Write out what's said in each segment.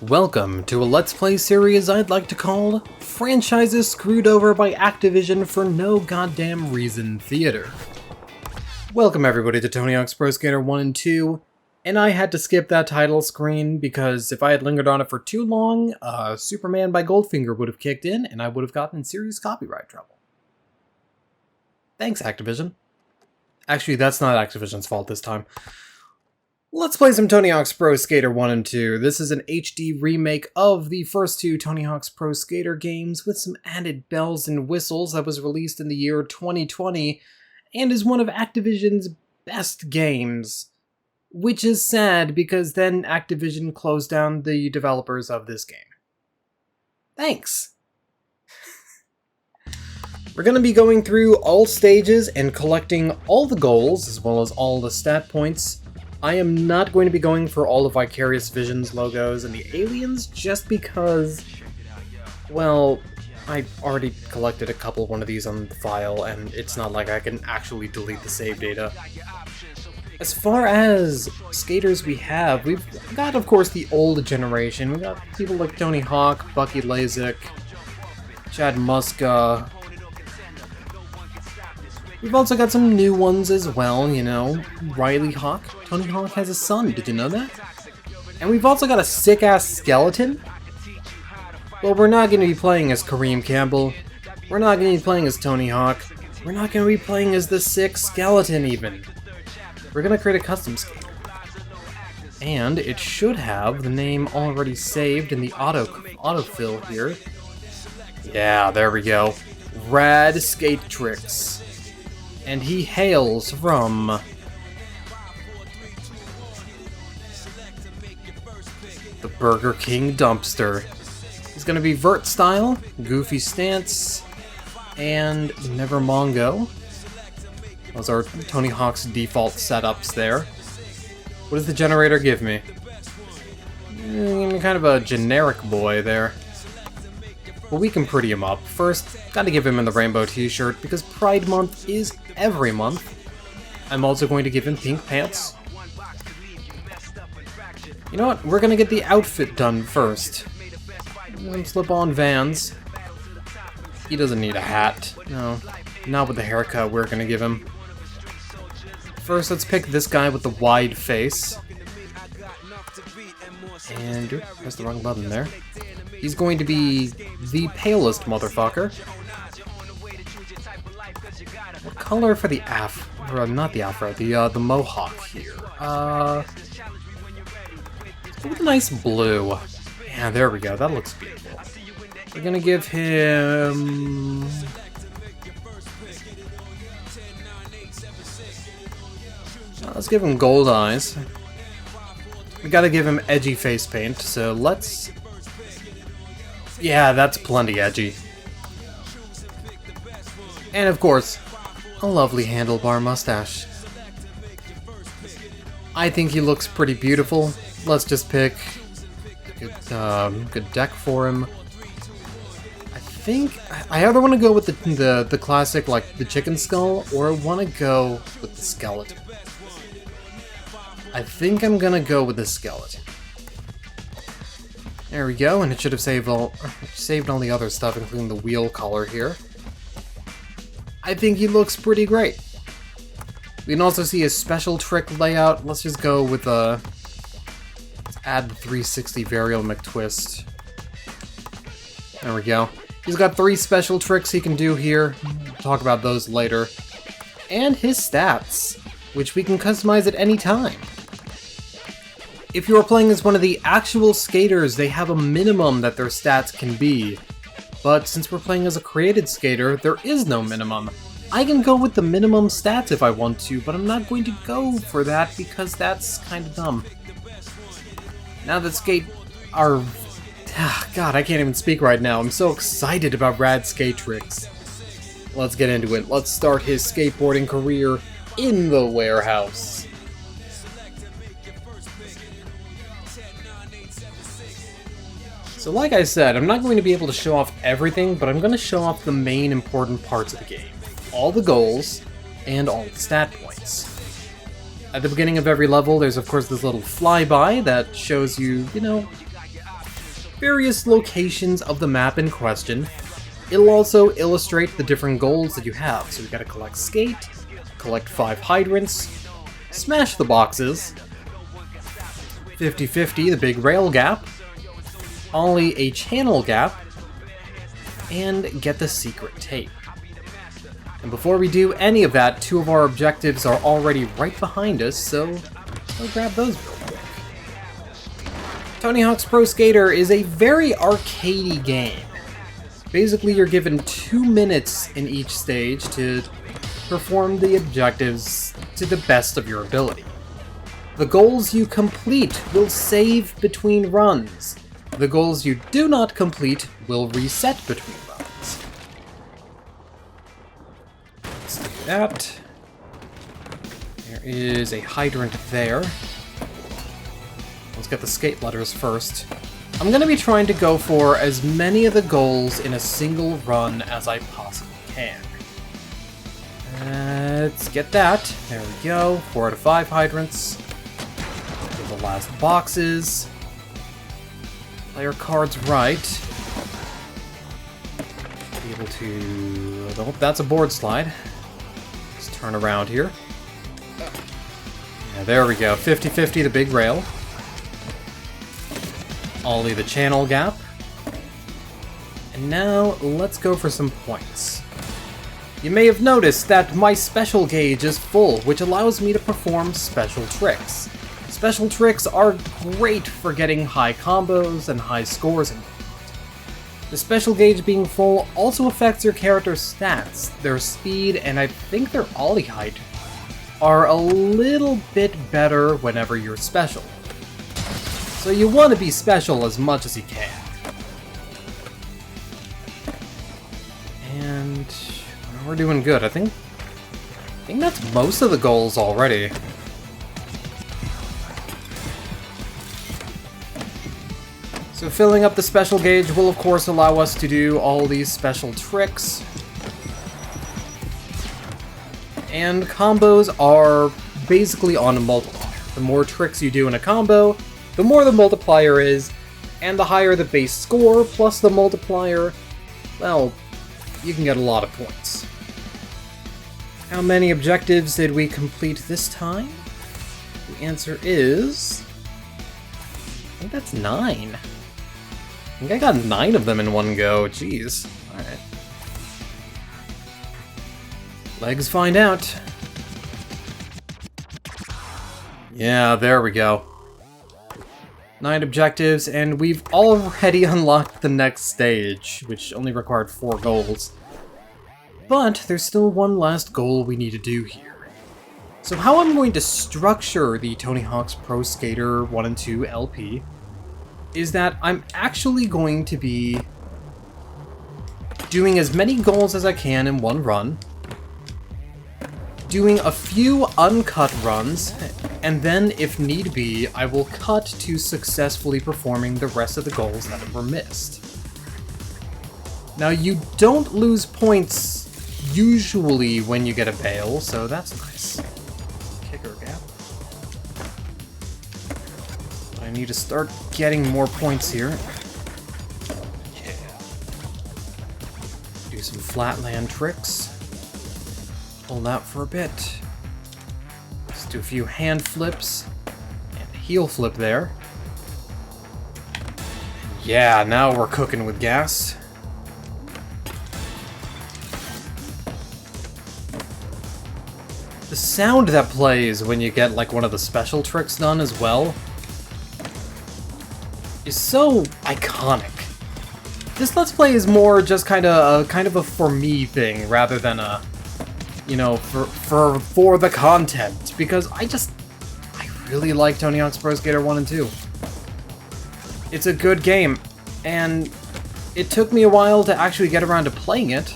Welcome to a Let's Play series I'd like to call Franchises Screwed Over by Activision for No Goddamn Reason Theater. Welcome everybody to Tony Hawk's Pro Skater 1 and 2, and I had to skip that title screen because if I had lingered on it for too long, Superman by Goldfinger would have kicked in and I would have gotten in serious copyright trouble. Thanks, Activision. Actually, that's not Activision's fault this time. Let's play some Tony Hawk's Pro Skater 1 and 2. This is an HD remake of the first two Tony Hawk's Pro Skater games with some added bells and whistles that was released in the year 2020 and is one of Activision's best games. Which is sad because then Activision closed down the developers of this game. Thanks! We're going to be going through all stages and collecting all the goals as well as all the stat points. I am not going to be going for all of Vicarious Visions logos and the aliens just because, well, I already collected a couple one of these on the file and it's not like I can actually delete the save data. As far as skaters we've got, of course, the old generation. We've got people like Tony Hawk, Bucky Lasik, Chad Muska. We've also got some new ones as well, you know, Riley Hawk. Tony Hawk has a son, did you know that? And we've also got a sick-ass skeleton. Well, we're not going to be playing as Kareem Campbell. We're not going to be playing as Tony Hawk. We're not going to be playing as the sick skeleton, even. We're going to create a custom skater. And it should have the name already saved in the autofill here. Yeah, there we go. Rad Skatetrix. And he hails from the Burger King dumpster. He's gonna be vert style, goofy stance, and never Mongo. Those are Tony Hawk's default setups there. What does the generator give me? Kind of a generic boy there. Well, we can pretty him up. First, gotta give him in the rainbow t-shirt, because Pride Month is every month. I'm also going to give him pink pants. You know what? We're gonna get the outfit done first. Slip-on Vans. He doesn't need a hat. No, not with the haircut we're gonna give him. First, let's pick this guy with the wide face. And, press the wrong button there. He's going to be the palest motherfucker. What color for the not the afro, the mohawk here? With a nice blue. Yeah, there we go, that looks beautiful. We're gonna give him... let's give him gold eyes. We gotta give him edgy face paint, so let's... Yeah, that's plenty edgy. And of course, a lovely handlebar mustache. I think he looks pretty beautiful. Let's just pick a good deck for him. I think I either want to go with the classic, like the chicken skull, or I want to go with the skeleton. I think I'm gonna go with the skeleton. There we go, and it should have saved all the other stuff, including the wheel color here. I think he looks pretty great. We can also see his special trick layout. Let's just go with let's add the 360 varial McTwist. There we go. He's got 3 special tricks he can do here. We'll talk about those later. And his stats, which we can customize at any time. If you are playing as one of the actual skaters, they have a minimum that their stats can be. But since we're playing as a created skater, there is no minimum. I can go with the minimum stats if I want to, but I'm not going to go for that because that's kind of dumb. Now that God, I can't even speak right now. I'm so excited about Rad Skatetrix. Let's get into it. Let's start his skateboarding career in the warehouse. So like I said, I'm not going to be able to show off everything, but I'm going to show off the main important parts of the game. All the goals, and all the stat points. At the beginning of every level, there's of course this little flyby that shows you, you know, various locations of the map in question. It'll also illustrate the different goals that you have. So we gotta collect skate, collect 5 hydrants, smash the boxes, 50-50 the big rail gap, ollie a channel gap, and get the secret tape. And before we do any of that, 2 of our objectives are already right behind us, so we'll grab those real quick. Tony Hawk's Pro Skater is a very arcadey game. Basically, you're given 2 minutes in each stage to perform the objectives to the best of your ability. The goals you complete will save between runs. The goals you do not complete will reset between runs. Let's do that. There is a hydrant there. Let's get the skate letters first. I'm going to be trying to go for as many of the goals in a single run as I possibly can. Let's get that. There we go. 4 out of 5 hydrants. Do the last boxes. Player cards right. Be able to... Oh, that's a board slide. Let's turn around here. Yeah, there we go. 50-50 the big rail. Ollie the channel gap. And now, let's go for some points. You may have noticed that my special gauge is full, which allows me to perform special tricks. Special tricks are great for getting high combos and high scores involved. The special gauge being full also affects your character's stats. Their speed and I think their ollie height are a little bit better whenever you're special. So you want to be special as much as you can. And we're doing good. I think that's most of the goals already. So filling up the special gauge will of course allow us to do all these special tricks. And combos are basically on a multiplier. The more tricks you do in a combo, the more the multiplier is, and the higher the base score plus the multiplier, well, you can get a lot of points. How many objectives did we complete this time? The answer is... I think that's 9. I think I got 9 of them in one go, jeez. Alright. Legs find out. Yeah, there we go. 9 objectives, and we've already unlocked the next stage, which only required 4 goals. But there's still one last goal we need to do here. So how I'm going to structure the Tony Hawk's Pro Skater 1 and 2 LP is that I'm actually going to be doing as many goals as I can in one run, doing a few uncut runs, and then, if need be, I will cut to successfully performing the rest of the goals that were missed. Now, you don't lose points usually when you get a bail, so that's nice. Kicker gap. I need to start getting more points here. Yeah. Do some flatland tricks. Hold out for a bit. Let's do a few hand flips and a heel flip there. Yeah, now we're cooking with gas. The sound that plays when you get like one of the special tricks done as well is so iconic. This Let's Play is more just kind of a for me thing rather than a, you know, for the content, because I really like Tony Hawk's Pro Skater 1 and 2. It's a good game, and it took me a while to actually get around to playing it.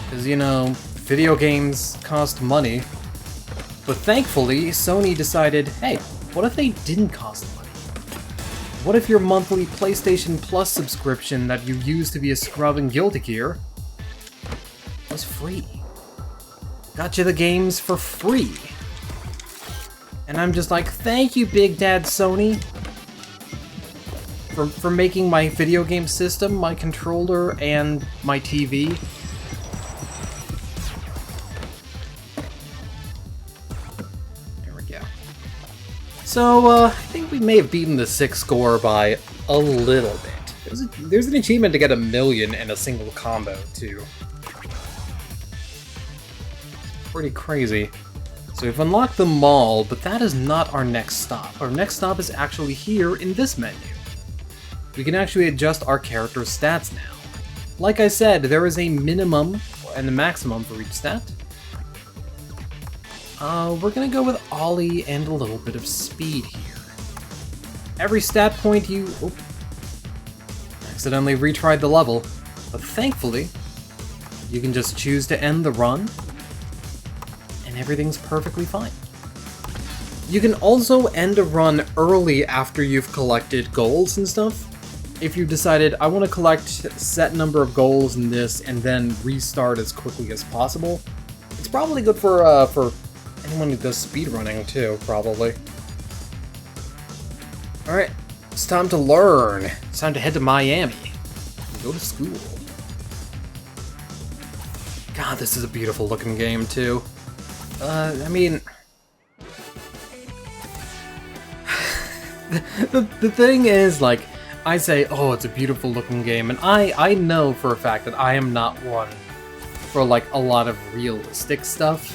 Because, you know, video games cost money. But thankfully, Sony decided, hey, what if they didn't cost money? What if your monthly PlayStation Plus subscription that you use to be a scrub in Guilty Gear was free? Got you the games for free. And I'm just like, thank you, Big Dad Sony. for making my video game system, my controller, and my TV. There we go. So, I think we may have beaten the 6th score by a little bit. There's an achievement to get 1 million in a single combo, too. Pretty crazy. So we've unlocked the mall, but that is not our next stop. Our next stop is actually here in this menu. We can actually adjust our character's stats now. Like I said, there is a minimum and a maximum for each stat. We're gonna go with Ollie and a little bit of speed here. Every stat point you... Oh, accidentally retried the level, but thankfully, you can just choose to end the run, and everything's perfectly fine. You can also end a run early after you've collected goals and stuff. If you decided, I want to collect set number of goals in this and then restart as quickly as possible, it's probably good for anyone who does speedrunning too, probably. Alright, it's time to learn. It's time to head to Miami and go to school. God, this is a beautiful looking game too. I mean... the thing is, like, I say, oh, it's a beautiful looking game, and I know for a fact that I am not one for, like, a lot of realistic stuff,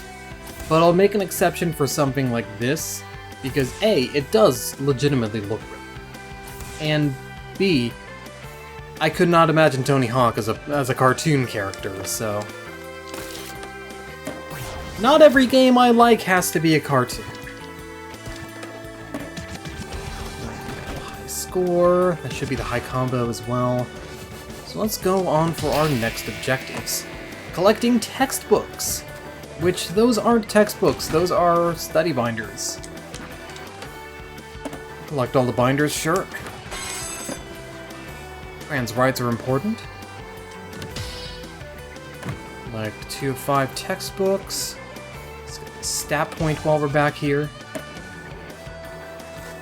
but I'll make an exception for something like this, because A, it does legitimately look real, and B, I could not imagine Tony Hawk as a cartoon character, so... Not every game I like has to be a cartoon. Score. That should be the high combo as well. So let's go on for our next objectives. Collecting textbooks. Which, those aren't textbooks, those are study binders. Collect all the binders, sure. Trans rights are important. Like 2 of 5 textbooks. Let's get the stat point while we're back here.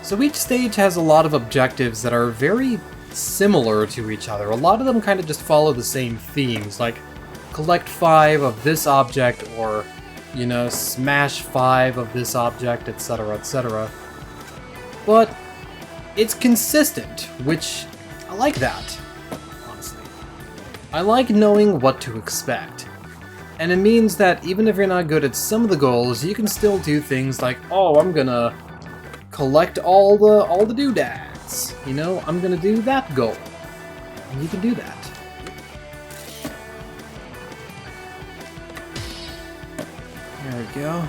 So each stage has a lot of objectives that are very similar to each other. A lot of them kind of just follow the same themes, like collect 5 of this object, or, you know, smash 5 of this object, etc., etc. But it's consistent, which I like that, honestly. I like knowing what to expect. And it means that even if you're not good at some of the goals, you can still do things like, oh, I'm gonna collect all the doodads. You know, I'm gonna do that goal. And you can do that. There we go.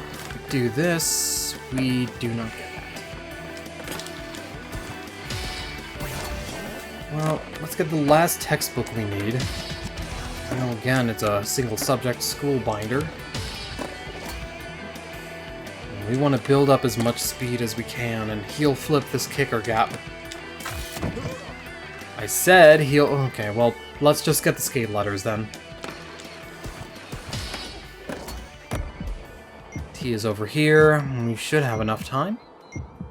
Do this. We do not get that. Well, let's get the last textbook we need. Well, again, it's a single subject school binder. We want to build up as much speed as we can and heel flip this kicker gap. I said heel... Okay, well, let's just get the skate letters then. T is over here, and we should have enough time.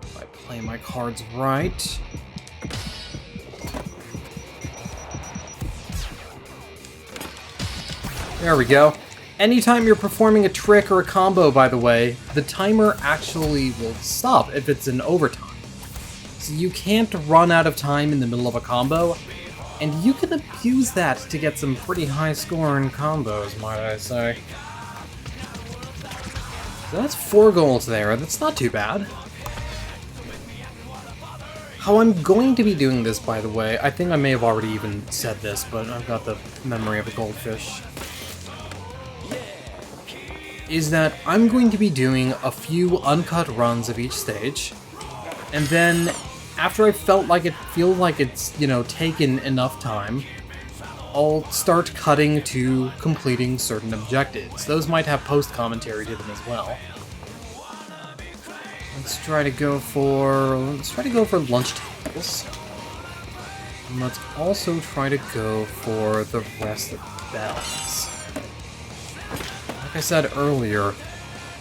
If I play my cards right. There we go. Anytime you're performing a trick or a combo, by the way, the timer actually will stop if it's in overtime. So you can't run out of time in the middle of a combo, and you can abuse that to get some pretty high scoring combos, might I say. So that's 4 goals there, that's not too bad. How I'm going to be doing this, by the way, I think I may have already even said this, but I've got the memory of a goldfish, is that I'm going to be doing a few uncut runs of each stage, and then after I feel like it's, you know, taken enough time, I'll start cutting to completing certain objectives. Those might have post-commentary to them as well. Let's try to go for lunch tables. And let's also try to go for the rest of the bells. Like I said earlier,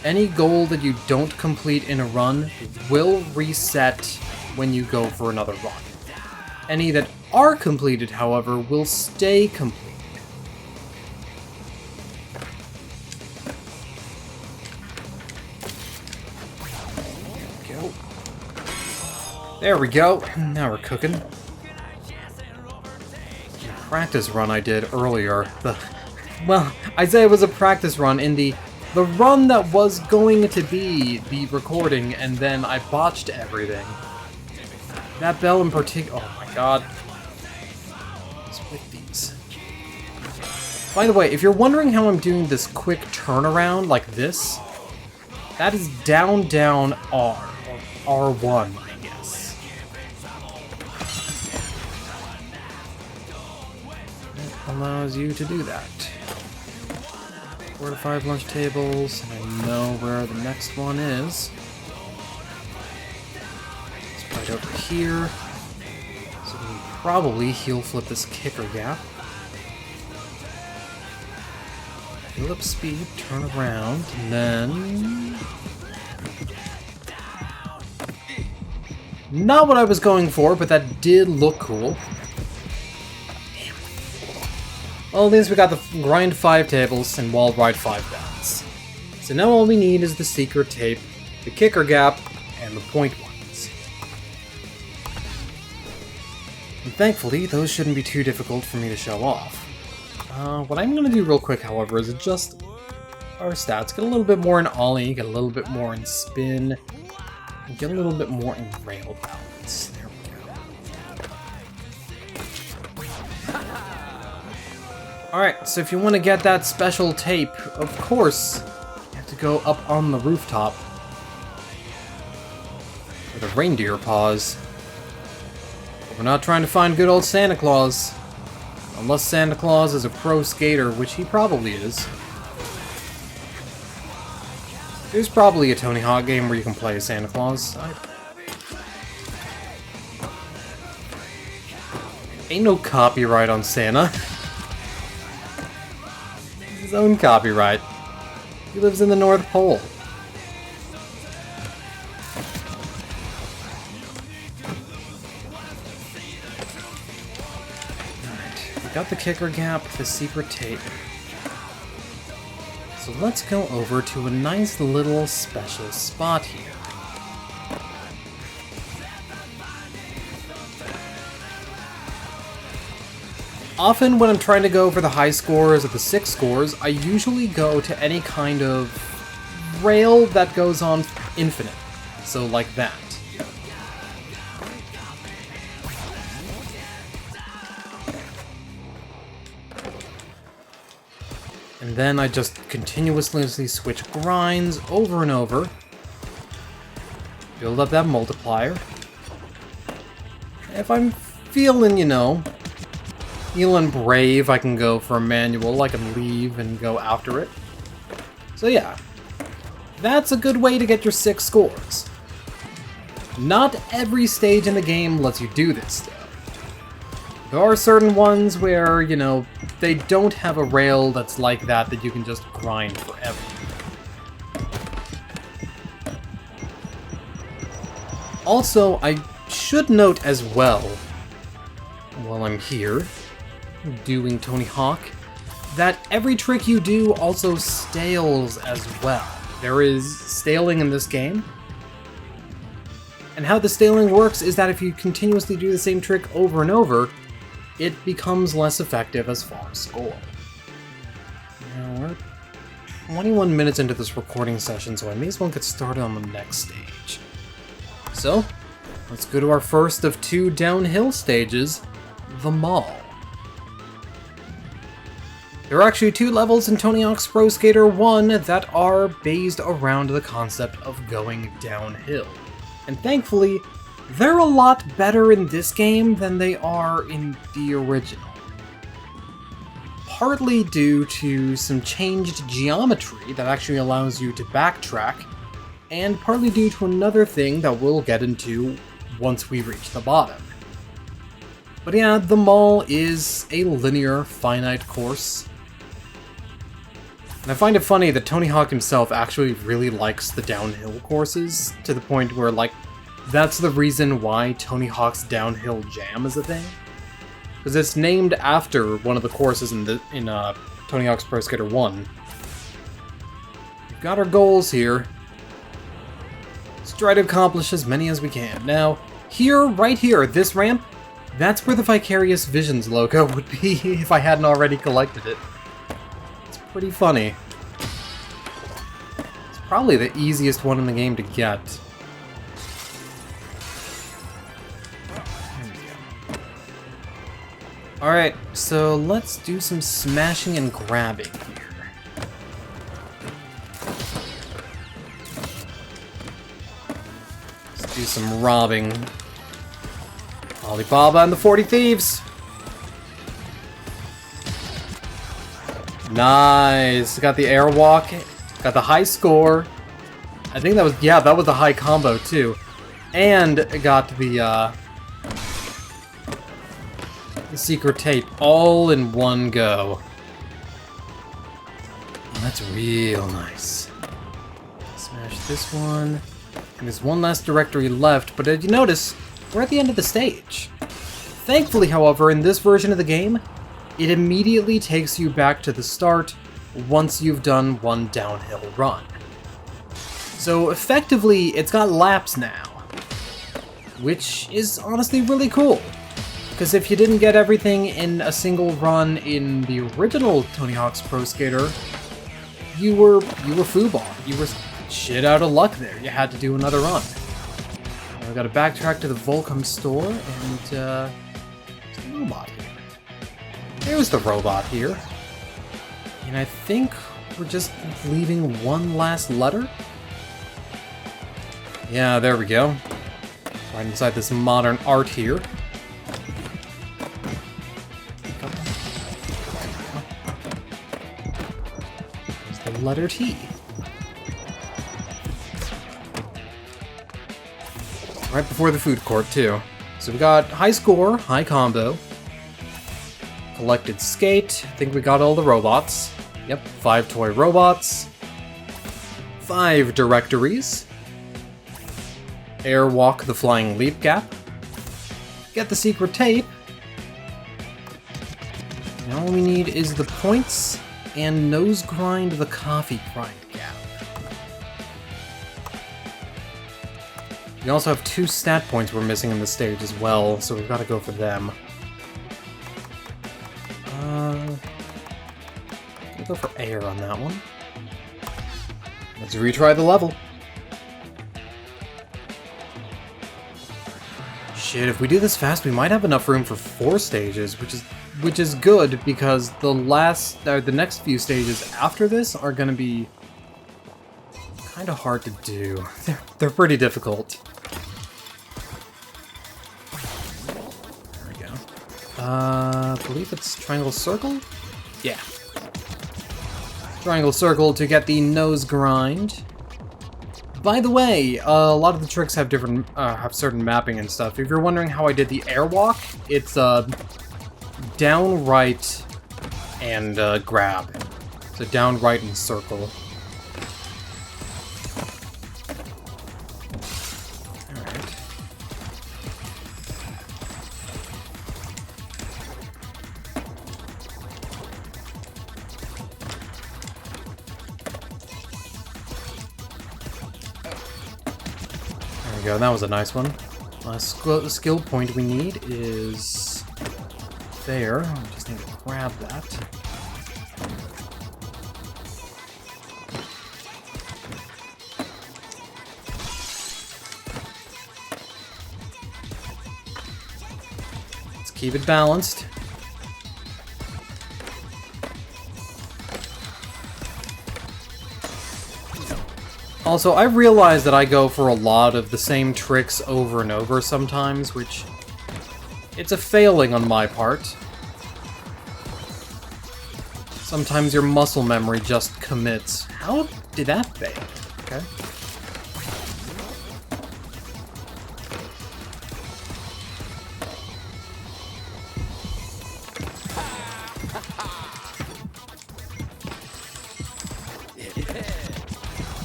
any goal that you don't complete in a run will reset when you go for another run. Any that are completed, however, will stay complete. There we go. Now we're cooking. The practice run I did earlier. Well, I say it was a practice run in the run that was going to be the recording, and then I botched everything. That bell in particular. Oh my god. What's with these? By the way, if you're wondering how I'm doing this quick turnaround like this, that is down, down, R, or R1. Allows you to do that. 4 to 5 lunch tables, and I know where the next one is. It's right over here. So we can probably heel flip this kicker gap. Fill up speed, turn around, and then... Not what I was going for, but that did look cool. Well, at least we got the grind 5 tables and wall ride 5 downs. So now all we need is the secret tape, the kicker gap, and the point ones. And thankfully, those shouldn't be too difficult for me to show off. What I'm going to do real quick, however, is adjust our stats. Get a little bit more in ollie, get a little bit more in spin, and get a little bit more in rail balance. There we go. Alright, so if you want to get that special tape, of course, you have to go up on the rooftop. With a reindeer paws. But we're not trying to find good old Santa Claus. Unless Santa Claus is a pro skater, which he probably is. There's probably a Tony Hawk game where you can play as Santa Claus. Ain't no copyright on Santa. His own copyright. He lives in the North Pole. Alright, we got the kicker gap, the secret tape. So let's go over to a nice little special spot here. Often when I'm trying to go for the high scores or the 6 scores, I usually go to any kind of rail that goes on infinite. So like that. And then I just continuously switch grinds over and over. Build up that multiplier. If I'm feeling, you know, feeling brave, I can go for a manual, I can leave and go after it. So yeah, that's a good way to get your 6 scores. Not every stage in the game lets you do this, though. There are certain ones where, you know, they don't have a rail that's like that you can just grind forever. Also, I should note as well, while I'm here, doing Tony Hawk, that every trick you do also stales as well. There is staling in this game. And how the staling works is that if you continuously do the same trick over and over, it becomes less effective as far as score. Now we're 21 minutes into this recording session, so I may as well get started on the next stage. So, let's go to our first of 2 downhill stages, the mall. There are actually 2 levels in Tony Hawk's Pro Skater 1 that are based around the concept of going downhill. And thankfully, they're a lot better in this game than they are in the original. Partly due to some changed geometry that actually allows you to backtrack, and partly due to another thing that we'll get into once we reach the bottom. But yeah, the mall is a linear, finite course. And I find it funny that Tony Hawk himself actually really likes the downhill courses, to the point where, like, that's the reason why Tony Hawk's Downhill Jam is a thing. Because it's named after one of the courses in Tony Hawk's Pro Skater 1. We've got our goals here. Let's try to accomplish as many as we can. Now, here, right here, this ramp, that's where the Vicarious Visions logo would be if I hadn't already collected it. It's pretty funny. It's probably the easiest one in the game to get. Alright, so let's do some smashing and grabbing here. Let's do some robbing. Alibaba and the 40 Thieves! Nice! Got the airwalk, got the high score. I think that was, yeah, that was the high combo too. And got the secret tape all in one go. Oh, that's real nice. Smash this one. And there's one last directory left, but did you notice, we're at the end of the stage. Thankfully, however, in this version of the game, it immediately takes you back to the start once you've done one downhill run. So effectively, it's got laps now, which is honestly really cool. Because if you didn't get everything in a single run in the original Tony Hawk's Pro Skater, you were fooball. You were shit out of luck there. You had to do another run. I've got to backtrack to the Volcom store, and there's the robot here. There's the robot here. And I think we're just leaving one last letter. Yeah, there we go. Right inside this modern art here. Letter T. Right before the food court, too. So we got high score, high combo. Collected skate. I think we got all the robots. Yep, 5 toy robots. 5 directories. Airwalk the flying leap gap. Get the secret tape. And all we need is the points and nose grind the coffee grind gap. We also have 2 stat points we're missing in the stage as well, so we've got to go for them. I'll go for air on that one. Let's retry the level. Shit, if we do this fast, we might have enough room for 4 stages, which is good because the next few stages after this are gonna be kind of hard to do. They're pretty difficult. There we go. I believe it's triangle circle? Yeah. Triangle circle to get the nose grind. By the way, a lot of the tricks have have certain mapping and stuff. If you're wondering how I did the airwalk, it's down, right, and grab. So down, right, and circle. Alright. There we go, that was a nice one. Last skill point we need is there. I just need to grab that. Let's keep it balanced. Also, I realize that I go for a lot of the same tricks over and over sometimes, which it's a failing on my part. Sometimes your muscle memory just commits. How did that fail? Okay.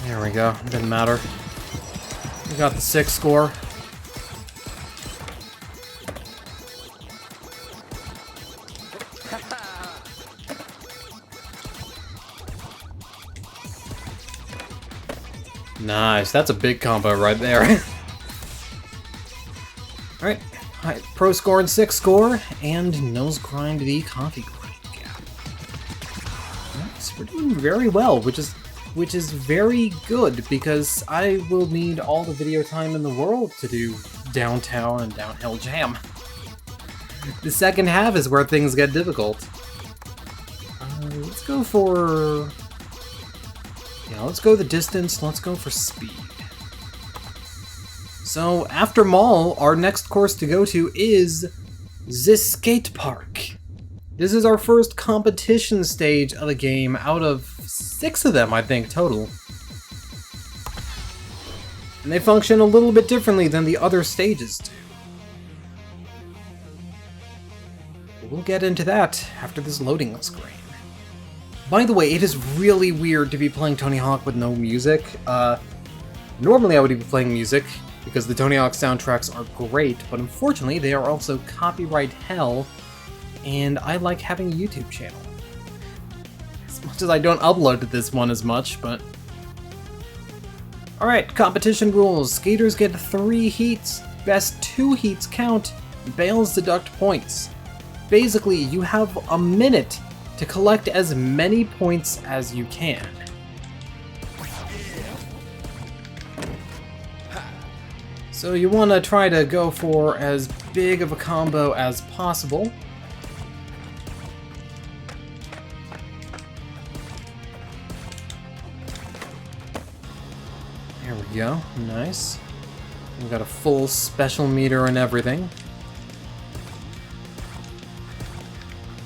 There we go. Didn't matter. We got the 6 score. Nice, that's a big combo right there. Alright, pro score and 6 score, and nose grind the coffee grind gap. Nice, we're doing very well, which is very good, because I will need all the video time in the world to do downtown and downhill jam. The second half is where things get difficult. Let's go for... yeah, let's go the distance, let's go for speed. So, after Mall, our next course to go to is the skate park. This is our first competition stage of the game out of 6 of them, I think, total. And they function a little bit differently than the other stages do. We'll get into that after this loading screen. By the way, it is really weird to be playing Tony Hawk with no music. Normally I would be playing music, because the Tony Hawk soundtracks are great, but unfortunately they are also copyright hell, and I like having a YouTube channel. As much as I don't upload to this one as much, but... Alright, competition rules. Skaters get 3 heats, best 2 heats count, bails deduct points. Basically, you have a minute to collect as many points as you can. So you want to try to go for as big of a combo as possible. There we go, nice. We've got a full special meter and everything.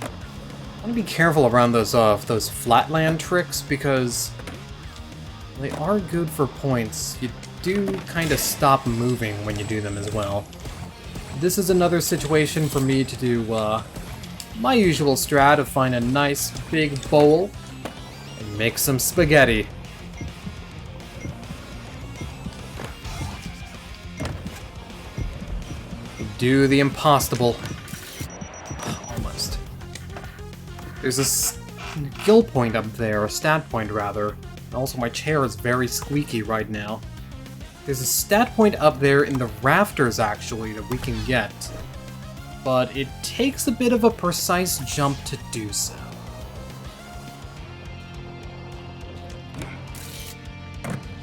I want to be careful around those flatland tricks, because they are good for points. You do kind of stop moving when you do them as well. This is another situation for me to do my usual strat of find a nice big bowl and make some spaghetti. Do the impossible. Almost. There's a skill point up there, a stat point rather. And also my chair is very squeaky right now. There's a stat point up there in the rafters, actually, that we can get. But it takes a bit of a precise jump to do so.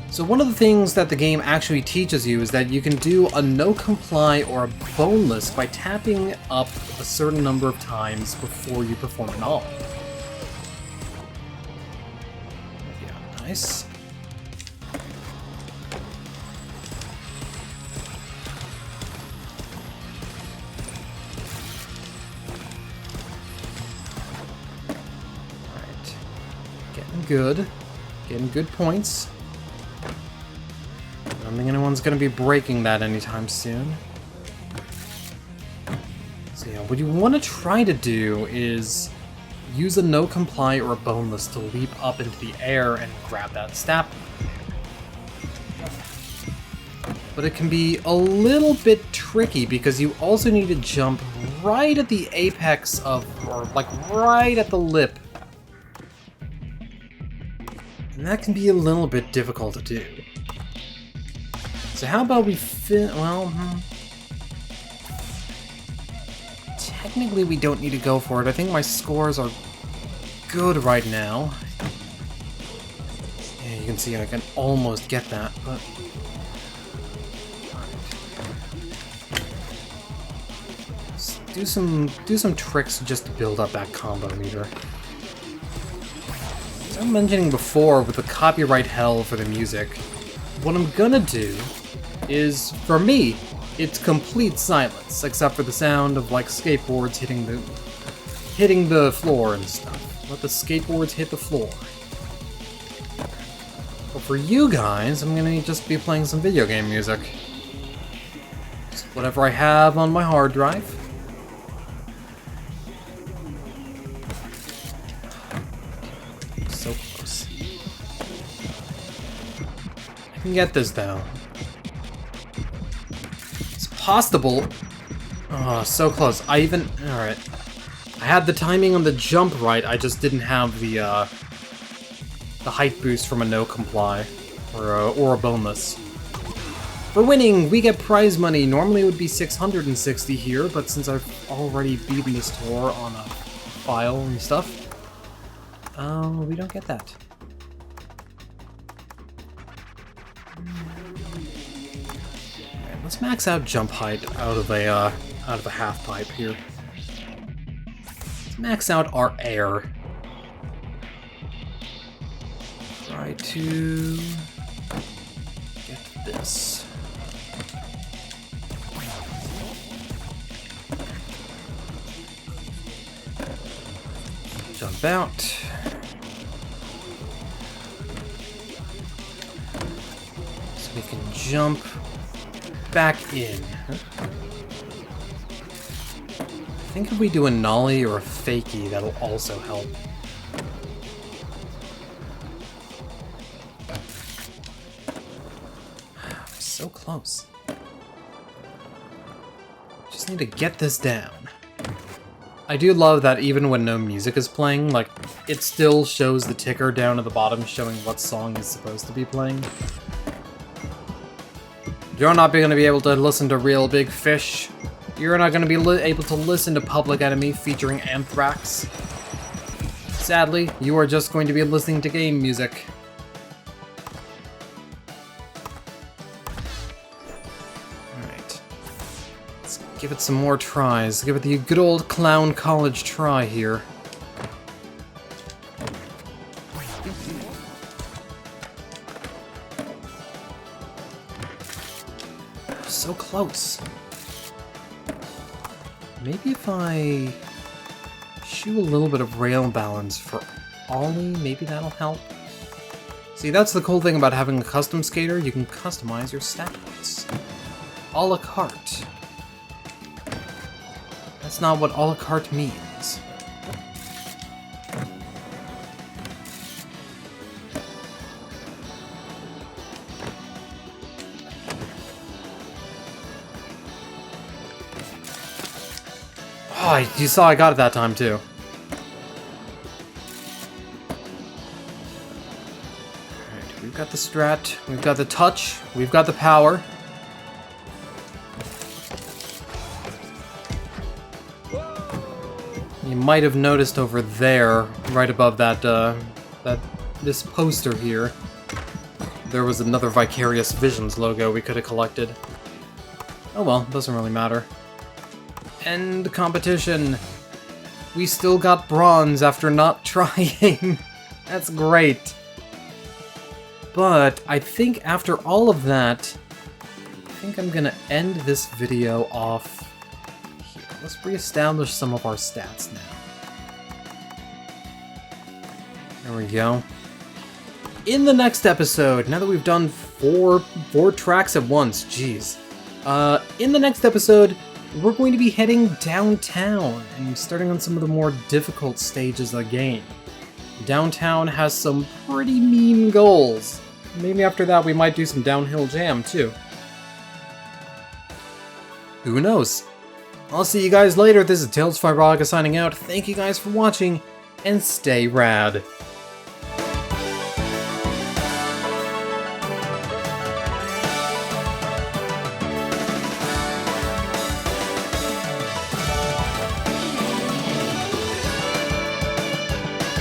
So one of the things that the game actually teaches you is that you can do a no-comply or a boneless by tapping up a certain number of times before you perform an all. Yeah, nice. Good. Getting good points. I don't think anyone's going to be breaking that anytime soon. So yeah, what you want to try to do is use a no-comply or a boneless to leap up into the air and grab that stat. But it can be a little bit tricky because you also need to jump right at the apex of, or like right at the lip. And that can be a little bit difficult to do. So how about we technically we don't need to go for it. I think my scores are good right now. Yeah, you can see I can almost get that, but... Let's do some tricks just to build up that combo meter. As I was mentioning before, with the copyright hell for the music, what I'm gonna do is, for me, it's complete silence, except for the sound of like skateboards hitting the floor and stuff. Let the skateboards hit the floor. But for you guys, I'm gonna just be playing some video game music. Just whatever I have on my hard drive. So close. I can get this though. It's possible. Oh, so close. Alright. I had the timing on the jump right, I just didn't have the height boost from a no comply. or a bonus. For winning, we get prize money. Normally it would be 660 here, but since I've already beaten this tour on a file and stuff, we don't get that. Alright, let's max out jump height out of a half pipe here. Let's max out our air. Try to get this. Jump out. So we can jump back in. I think if we do a nollie or a fakie, that'll also help. So close. Just need to get this down. I do love that even when no music is playing, like, it still shows the ticker down at the bottom showing what song is supposed to be playing. You're not going to be able to listen to Real Big Fish. You're not going to be able to listen to Public Enemy featuring Anthrax. Sadly, you are just going to be listening to game music. Give it some more tries. Give it the good old clown college try here. So close. Maybe if I shoot a little bit of rail balance for ollie, maybe that'll help. See, that's the cool thing about having a custom skater. You can customize your stats. A la carte. That's not what a la carte means. Oh, you saw I got it that time too. Alright, we've got the strat, we've got the touch, we've got the power. You might have noticed over there, right above this poster here, there was another Vicarious Visions logo we could have collected. Oh well, doesn't really matter. End competition! We still got bronze after not trying! That's great! But I think after all of that, I think I'm gonna end this video off. Let's reestablish some of our stats now. There we go. In the next episode, now that we've done four tracks at once, jeez. In the next episode, we're going to be heading downtown and starting on some of the more difficult stages of the game. Downtown has some pretty mean goals. Maybe after that we might do some downhill jam too. Who knows? I'll see you guys later. This is Tales Fiberonica signing out. Thank you guys for watching, and stay rad.